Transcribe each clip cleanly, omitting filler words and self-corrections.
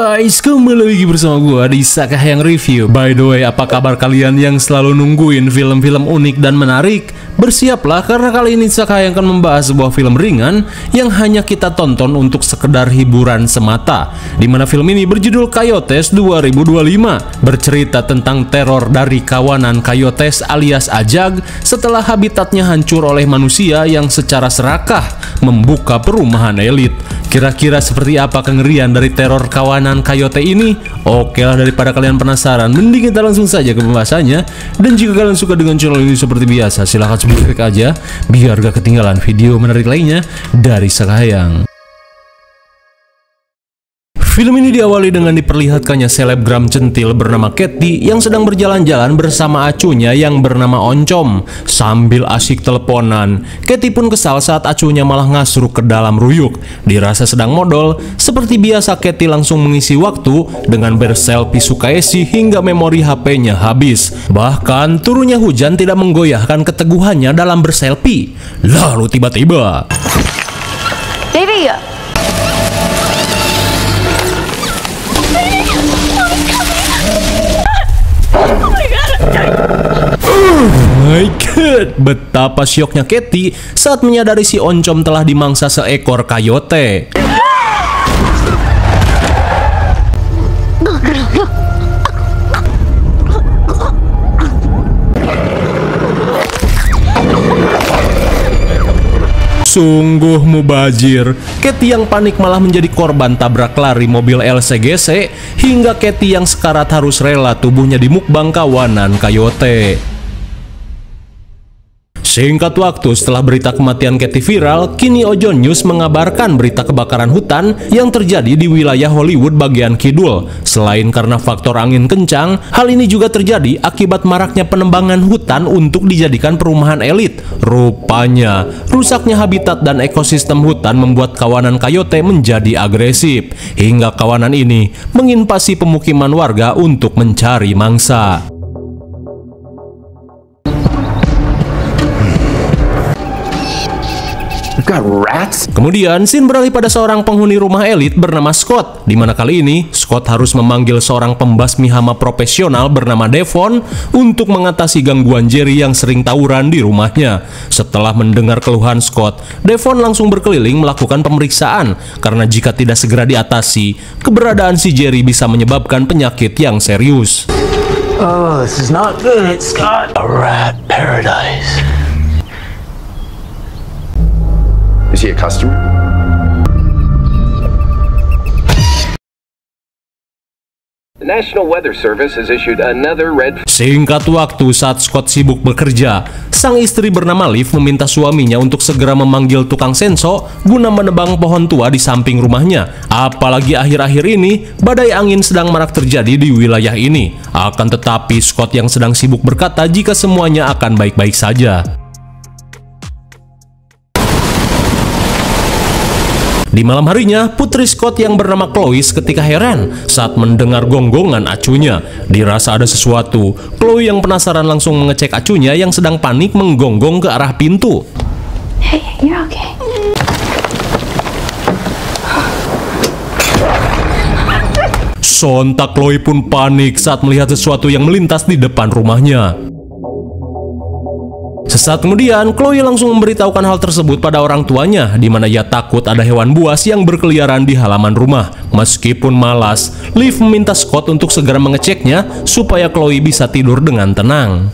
guys, kembali lagi bersama gue di Sakahayang Review. By the way, apa kabar kalian yang selalu nungguin film-film unik dan menarik? Bersiaplah karena kali ini Sakahayang akan membahas sebuah film ringan yang hanya kita tonton untuk sekedar hiburan semata. Dimana film ini berjudul Coyotes 2025, bercerita tentang teror dari kawanan Coyotes alias Ajag setelah habitatnya hancur oleh manusia yang secara serakah membuka perumahan elit. Kira-kira seperti apa kengerian dari teror kawanan Coyote ini? Oke lah, daripada kalian penasaran, mending kita langsung saja ke pembahasannya. Dan jika kalian suka dengan channel ini seperti biasa, silahkan subscribe aja biar gak ketinggalan video menarik lainnya dari Sakahayang. Film ini diawali dengan diperlihatkannya selebgram centil bernama Katy yang sedang berjalan-jalan bersama acunya yang bernama Oncom. Sambil asyik teleponan, Katy pun kesal saat acunya malah ngasruk ke dalam ruyuk. Dirasa sedang modal, seperti biasa Katy langsung mengisi waktu dengan berselfie Sukaesi hingga memori HP-nya habis. Bahkan turunnya hujan tidak menggoyahkan keteguhannya dalam berselfie. Lalu tiba-tiba, Baby! my god, betapa syoknya Katy saat menyadari si Oncom telah dimangsa seekor coyote. Sungguh mubazir. Katy yang panik malah menjadi korban tabrak lari mobil LCGC hingga Katy yang sekarat harus rela tubuhnya dimukbang kawanan coyote. Singkat waktu setelah berita kematian Katy viral, kini Ojo News mengabarkan berita kebakaran hutan yang terjadi di wilayah Hollywood bagian kidul. Selain karena faktor angin kencang, hal ini juga terjadi akibat maraknya penebangan hutan untuk dijadikan perumahan elit. Rupanya, rusaknya habitat dan ekosistem hutan membuat kawanan coyote menjadi agresif, hingga kawanan ini menginvasi pemukiman warga untuk mencari mangsa. Kemudian scene beralih pada seorang penghuni rumah elit bernama Scott, di mana kali ini Scott harus memanggil seorang pembasmi hama profesional bernama Devon untuk mengatasi gangguan Jerry yang sering tawuran di rumahnya. Setelah mendengar keluhan Scott, Devon langsung berkeliling melakukan pemeriksaan karena jika tidak segera diatasi, keberadaan si Jerry bisa menyebabkan penyakit yang serius. Oh, this is not good, Scott. A rat paradise. Is he a customer? The National Weather Service has issued another red. Singkat waktu saat Scott sibuk bekerja, sang istri bernama Liv meminta suaminya untuk segera memanggil tukang senso guna menebang pohon tua di samping rumahnya. Apalagi akhir-akhir ini, badai angin sedang marak terjadi di wilayah ini. Akan tetapi Scott yang sedang sibuk berkata jika semuanya akan baik-baik saja. Di malam harinya, putri Scott yang bernama Chloe ketika heran saat mendengar gonggongan acunya. Dirasa ada sesuatu, Chloe yang penasaran langsung mengecek acunya yang sedang panik menggonggong ke arah pintu. Hey, you're okay. Sontak Chloe pun panik saat melihat sesuatu yang melintas di depan rumahnya. Sesaat kemudian, Chloe langsung memberitahukan hal tersebut pada orang tuanya, di mana ia takut ada hewan buas yang berkeliaran di halaman rumah. Meskipun malas, Liv meminta Scott untuk segera mengeceknya supaya Chloe bisa tidur dengan tenang.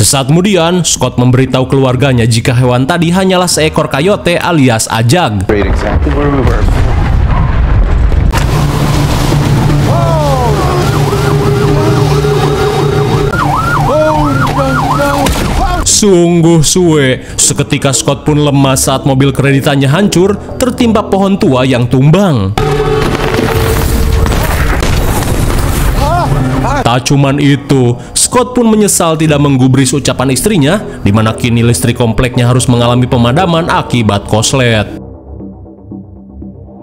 Sesaat kemudian, Scott memberitahu keluarganya jika hewan tadi hanyalah seekor coyote alias Ajag. Sungguh suwe, seketika Scott pun lemas saat mobil kreditannya hancur tertimpa pohon tua yang tumbang. Tak cuman itu, Scott pun menyesal tidak menggubris ucapan istrinya, di mana kini listrik kompleknya harus mengalami pemadaman akibat korslet.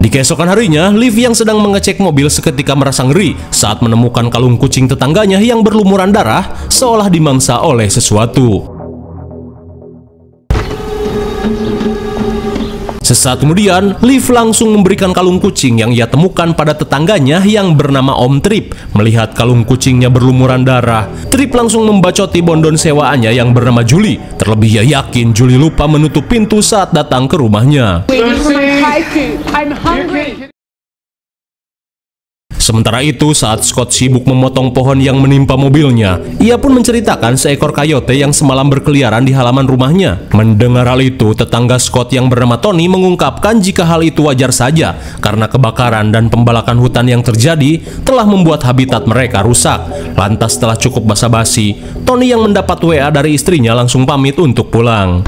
Di keesokan harinya, Liv yang sedang mengecek mobil seketika merasa ngeri saat menemukan kalung kucing tetangganya yang berlumuran darah seolah dimangsa oleh sesuatu. Sesaat kemudian, Liv langsung memberikan kalung kucing yang ia temukan pada tetangganya yang bernama Om Trip. Melihat kalung kucingnya berlumuran darah, Trip langsung membacoti bondon sewaannya yang bernama Julie. Terlebih ia yakin Julie lupa menutup pintu saat datang ke rumahnya. Sementara itu, saat Scott sibuk memotong pohon yang menimpa mobilnya, ia pun menceritakan seekor coyote yang semalam berkeliaran di halaman rumahnya. Mendengar hal itu, tetangga Scott yang bernama Tony mengungkapkan jika hal itu wajar saja karena kebakaran dan pembalakan hutan yang terjadi telah membuat habitat mereka rusak. Lantas setelah cukup basa-basi, Tony yang mendapat WA dari istrinya langsung pamit untuk pulang.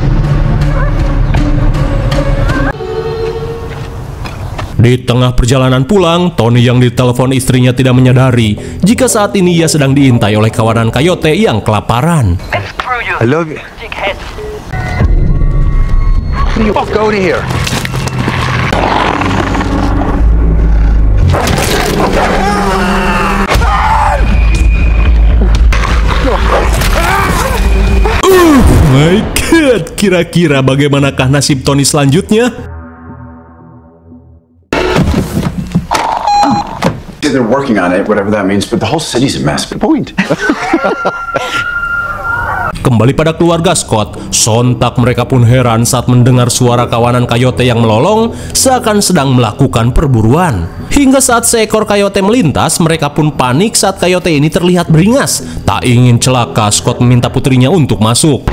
Di tengah perjalanan pulang, Tony yang ditelepon istrinya tidak menyadari jika saat ini ia sedang diintai oleh kawanan coyote yang kelaparan. I love you. Fuck out of here. My God, kira-kira bagaimanakah nasib Tony selanjutnya? They're working on it, whatever that means, but the whole city's a mess. Point. Kembali pada keluarga Scott, sontak mereka pun heran saat mendengar suara kawanan coyote yang melolong seakan sedang melakukan perburuan. Hingga saat seekor coyote melintas, mereka pun panik saat coyote ini terlihat beringas. Tak ingin celaka, Scott meminta putrinya untuk masuk.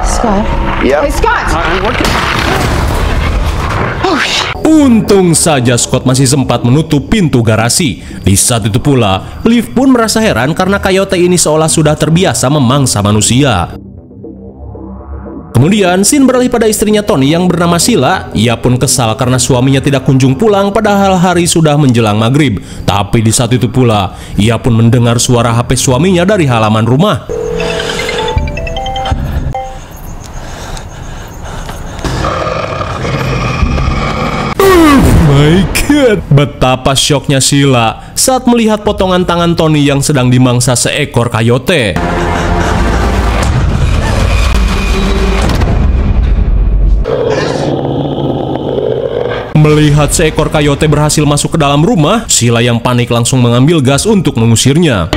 Scott. Yep. Hey, Scott! Untung saja Scott masih sempat menutup pintu garasi. Di saat itu pula, Liv pun merasa heran karena coyote ini seolah sudah terbiasa memangsa manusia. Kemudian, scene beralih pada istrinya Tony yang bernama Sheila. Ia pun kesal karena suaminya tidak kunjung pulang padahal hari sudah menjelang maghrib. Tapi di saat itu pula, ia pun mendengar suara HP suaminya dari halaman rumah. My God, betapa syoknya Sheila saat melihat potongan tangan Tony yang sedang dimangsa seekor coyote. Melihat seekor coyote berhasil masuk ke dalam rumah, Sheila yang panik langsung mengambil gas untuk mengusirnya.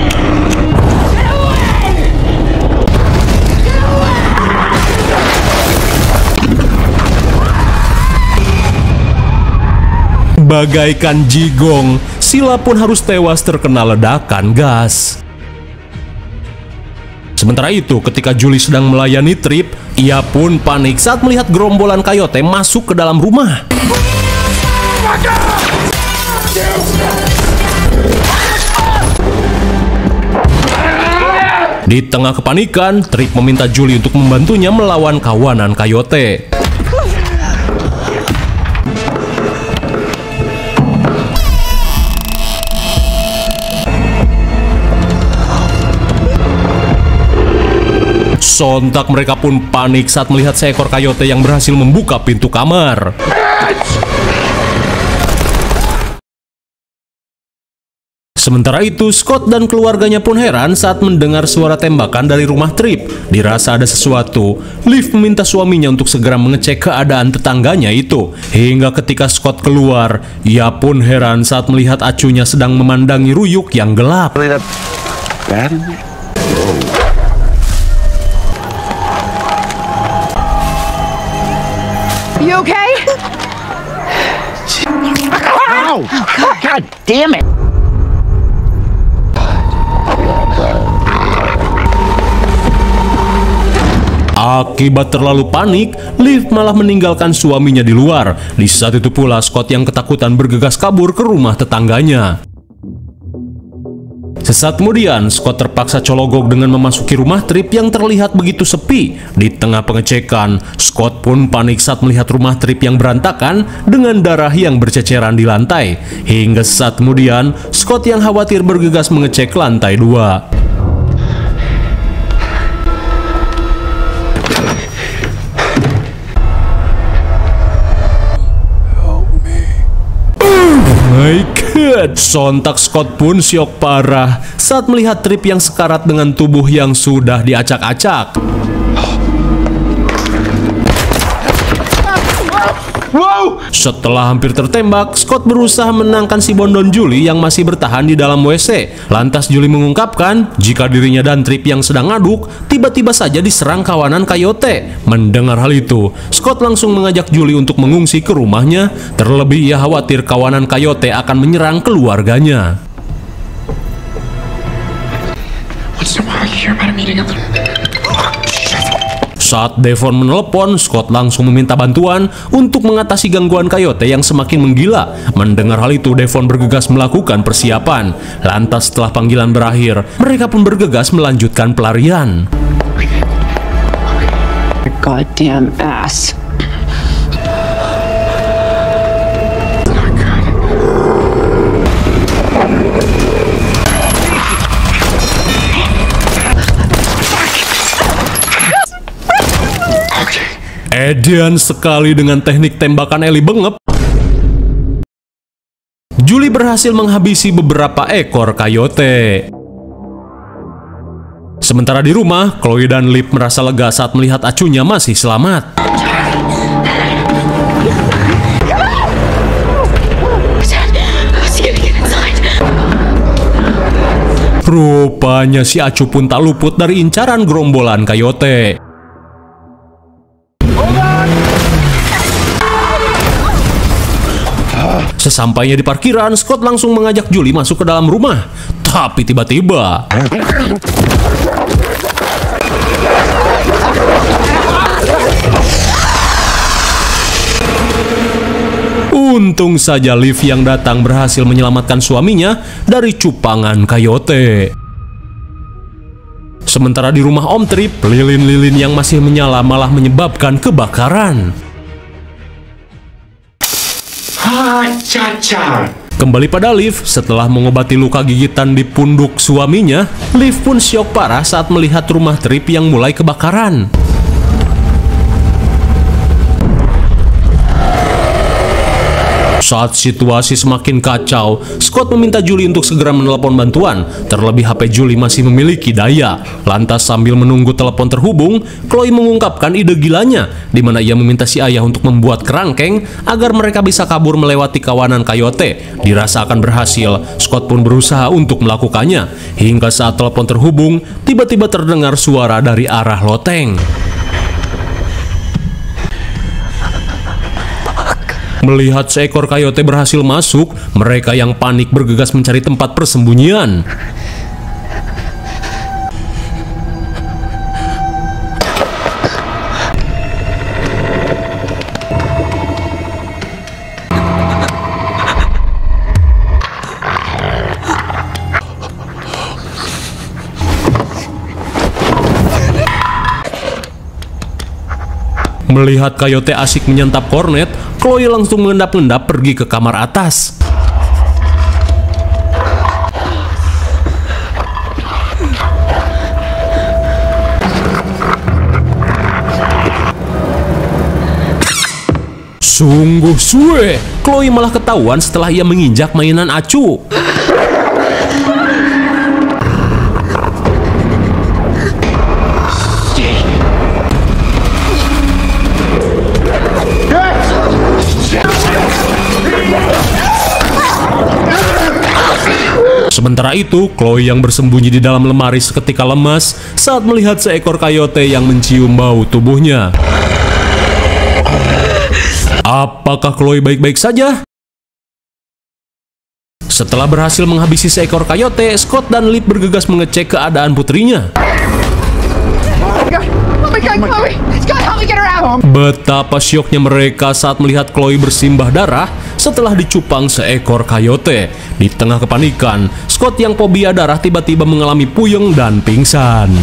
Bagaikan jigong, Sheila pun harus tewas terkena ledakan gas. Sementara itu, ketika Julie sedang melayani Trip, ia pun panik saat melihat gerombolan coyote masuk ke dalam rumah. Di tengah kepanikan, Trip meminta Julie untuk membantunya melawan kawanan coyote. Sontak mereka pun panik saat melihat seekor coyote yang berhasil membuka pintu kamar. Sementara itu, Scott dan keluarganya pun heran saat mendengar suara tembakan dari rumah Trip. Dirasa ada sesuatu, Liv meminta suaminya untuk segera mengecek keadaan tetangganya itu. Hingga ketika Scott keluar, ia pun heran saat melihat acunya sedang memandangi ruyuk yang gelap. You okay? Ow! God damn it! Akibat terlalu panik, Liv malah meninggalkan suaminya di luar. Di saat itu pula, Scott yang ketakutan bergegas kabur ke rumah tetangganya. Sesaat kemudian, Scott terpaksa cologok dengan memasuki rumah Trip yang terlihat begitu sepi. Di tengah pengecekan, Scott pun panik saat melihat rumah Trip yang berantakan dengan darah yang berceceran di lantai. Hingga sesaat kemudian, Scott yang khawatir bergegas mengecek lantai 2. Sontak Scott pun syok parah saat melihat Trip yang sekarat dengan tubuh yang sudah diacak-acak. Setelah hampir tertembak, Scott berusaha menenangkan si Bondon Julie yang masih bertahan di dalam WC. Lantas Julie mengungkapkan jika dirinya dan Trip yang sedang ngaduk tiba-tiba saja diserang kawanan Coyote. Mendengar hal itu, Scott langsung mengajak Julie untuk mengungsi ke rumahnya. Terlebih ia khawatir kawanan Coyote akan menyerang keluarganya. Saat Devon menelepon, Scott langsung meminta bantuan untuk mengatasi gangguan Coyote yang semakin menggila. Mendengar hal itu, Devon bergegas melakukan persiapan. Lantas setelah panggilan berakhir, mereka pun bergegas melanjutkan pelarian. Goddamn ass. Edian sekali dengan teknik tembakan Ellie bengep. Julie berhasil menghabisi beberapa ekor Coyote. Sementara di rumah, Chloe dan Liv merasa lega saat melihat acunya masih selamat. Rupanya si Acu pun tak luput dari incaran gerombolan Coyote. Sesampainya di parkiran, Scott langsung mengajak Julie masuk ke dalam rumah. Tapi tiba-tiba untung saja Liv yang datang berhasil menyelamatkan suaminya dari cupangan Coyote. Sementara di rumah Om Trip, lilin-lilin yang masih menyala malah menyebabkan kebakaran. Kembali pada Liv, setelah mengobati luka gigitan di punduk suaminya, Liv pun syok parah saat melihat rumah Trip yang mulai kebakaran. Saat situasi semakin kacau, Scott meminta Julie untuk segera menelepon bantuan. Terlebih HP Julie masih memiliki daya. Lantas sambil menunggu telepon terhubung, Chloe mengungkapkan ide gilanya, di mana ia meminta si ayah untuk membuat kerangkeng agar mereka bisa kabur melewati kawanan Coyote. Dirasa akan berhasil, Scott pun berusaha untuk melakukannya. Hingga saat telepon terhubung, tiba-tiba terdengar suara dari arah loteng. Melihat seekor Coyote berhasil masuk, mereka yang panik bergegas mencari tempat persembunyian. Melihat Coyote asik menyantap kornet, Chloe langsung mengendap-endap pergi ke kamar atas. Sungguh suwe, Chloe malah ketahuan setelah ia menginjak mainan Acu. Sementara itu, Chloe yang bersembunyi di dalam lemari seketika lemas saat melihat seekor Coyote yang mencium bau tubuhnya. Apakah Chloe baik-baik saja? Setelah berhasil menghabisi seekor Coyote, Scott dan Liv bergegas mengecek keadaan putrinya. Betapa syoknya mereka saat melihat Chloe bersimbah darah setelah dicupang seekor Coyote. Di tengah kepanikan, Scott yang fobia darah tiba-tiba mengalami puyeng dan pingsan.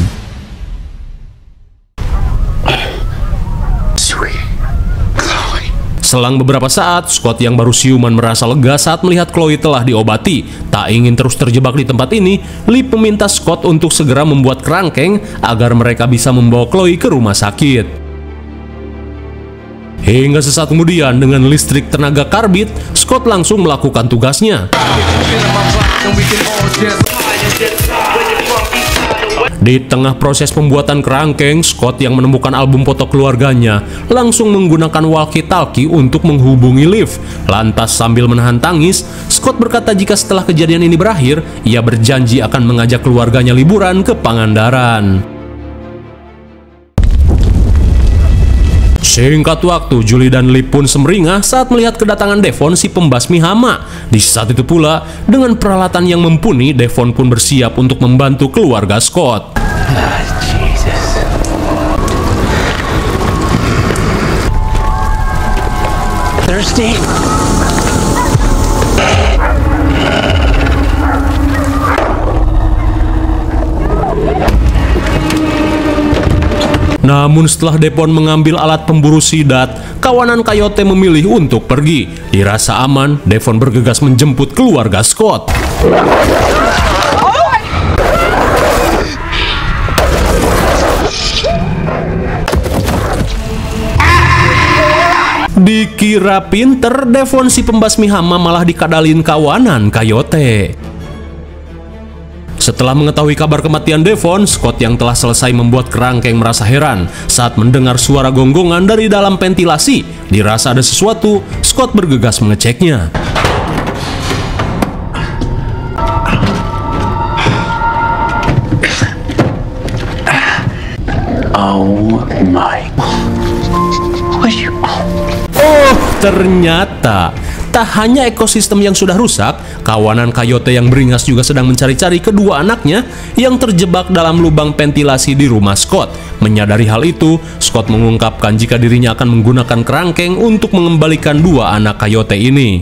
Selang beberapa saat, Scott yang baru siuman merasa lega saat melihat Chloe telah diobati. Tak ingin terus terjebak di tempat ini, Liv meminta Scott untuk segera membuat kerangkeng agar mereka bisa membawa Chloe ke rumah sakit. Hingga sesaat kemudian dengan listrik tenaga karbit, Scott langsung melakukan tugasnya. Di tengah proses pembuatan kerangkeng, Scott yang menemukan album foto keluarganya langsung menggunakan walkie-talkie untuk menghubungi Liv. Lantas sambil menahan tangis, Scott berkata jika setelah kejadian ini berakhir, ia berjanji akan mengajak keluarganya liburan ke Pangandaran. Singkat waktu, Julie dan Liv pun semeringah saat melihat kedatangan Devon si pembasmi hama. Di saat itu pula, dengan peralatan yang mumpuni, Devon pun bersiap untuk membantu keluarga Scott. Jesus. Thirsty? Namun setelah Devon mengambil alat pemburu sidat, kawanan Coyote memilih untuk pergi. Dirasa aman, Devon bergegas menjemput keluarga Scott. Dikira pinter, Devon si pembasmi hama malah dikadalin kawanan Coyote. Setelah mengetahui kabar kematian Devon, Scott yang telah selesai membuat kerangkeng merasa heran saat mendengar suara gonggongan dari dalam ventilasi. Dirasa ada sesuatu, Scott bergegas mengeceknya. Oh my. Oh, ternyata tak hanya ekosistem yang sudah rusak, kawanan Coyote yang beringas juga sedang mencari-cari kedua anaknya yang terjebak dalam lubang ventilasi di rumah Scott. Menyadari hal itu, Scott mengungkapkan jika dirinya akan menggunakan kerangkeng untuk mengembalikan dua anak Coyote ini.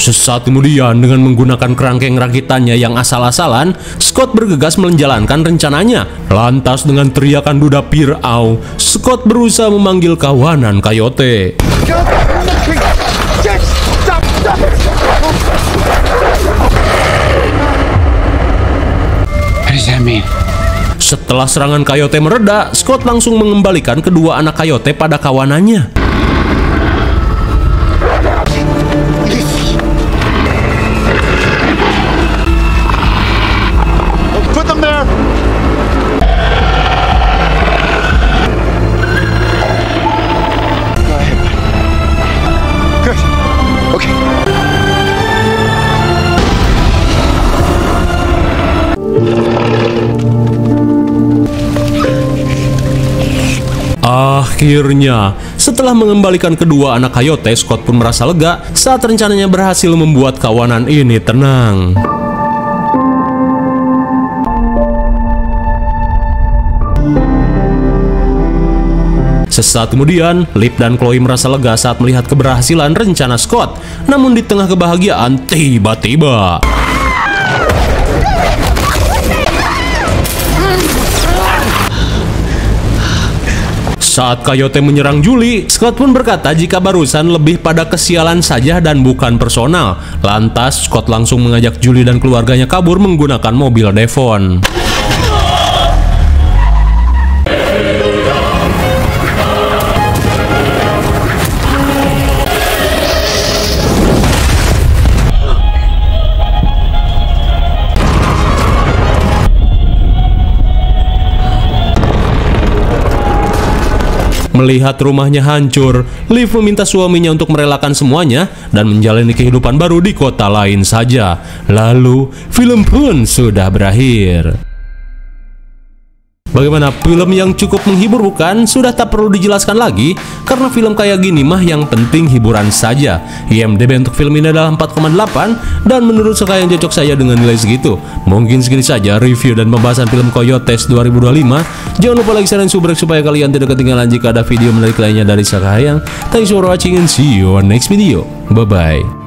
Sesaat kemudian, dengan menggunakan kerangkeng rakitannya yang asal-asalan, Scott bergegas menjalankan rencananya. Lantas dengan teriakan duda Pirau, Scott berusaha memanggil kawanan Coyote. What does that mean? Setelah serangan Coyote mereda, Scott langsung mengembalikan kedua anak Coyote pada kawanannya. Akhirnya, setelah mengembalikan kedua anak Coyote, Scott pun merasa lega saat rencananya berhasil membuat kawanan ini tenang. Sesaat kemudian, Liv dan Chloe merasa lega saat melihat keberhasilan rencana Scott. Namun di tengah kebahagiaan, tiba-tiba saat Coyote menyerang Julie, Scott pun berkata jika barusan lebih pada kesialan saja dan bukan personal. Lantas, Scott langsung mengajak Julie dan keluarganya kabur menggunakan mobil Devon. Melihat rumahnya hancur, Liv meminta suaminya untuk merelakan semuanya dan menjalani kehidupan baru di kota lain saja. Lalu, film pun sudah berakhir. Bagaimana, film yang cukup menghibur bukan? Sudah tak perlu dijelaskan lagi, karena film kayak gini mah yang penting hiburan saja. IMDb untuk film ini adalah 4,8, dan menurut saya yang cocok saya dengan nilai segitu. Mungkin segini saja review dan pembahasan film Coyotes 2025. Jangan lupa like, share, dan subscribe supaya kalian tidak ketinggalan jika ada video menarik lainnya dari Saka Hayang. Thanks for watching and see you on next video. Bye-bye.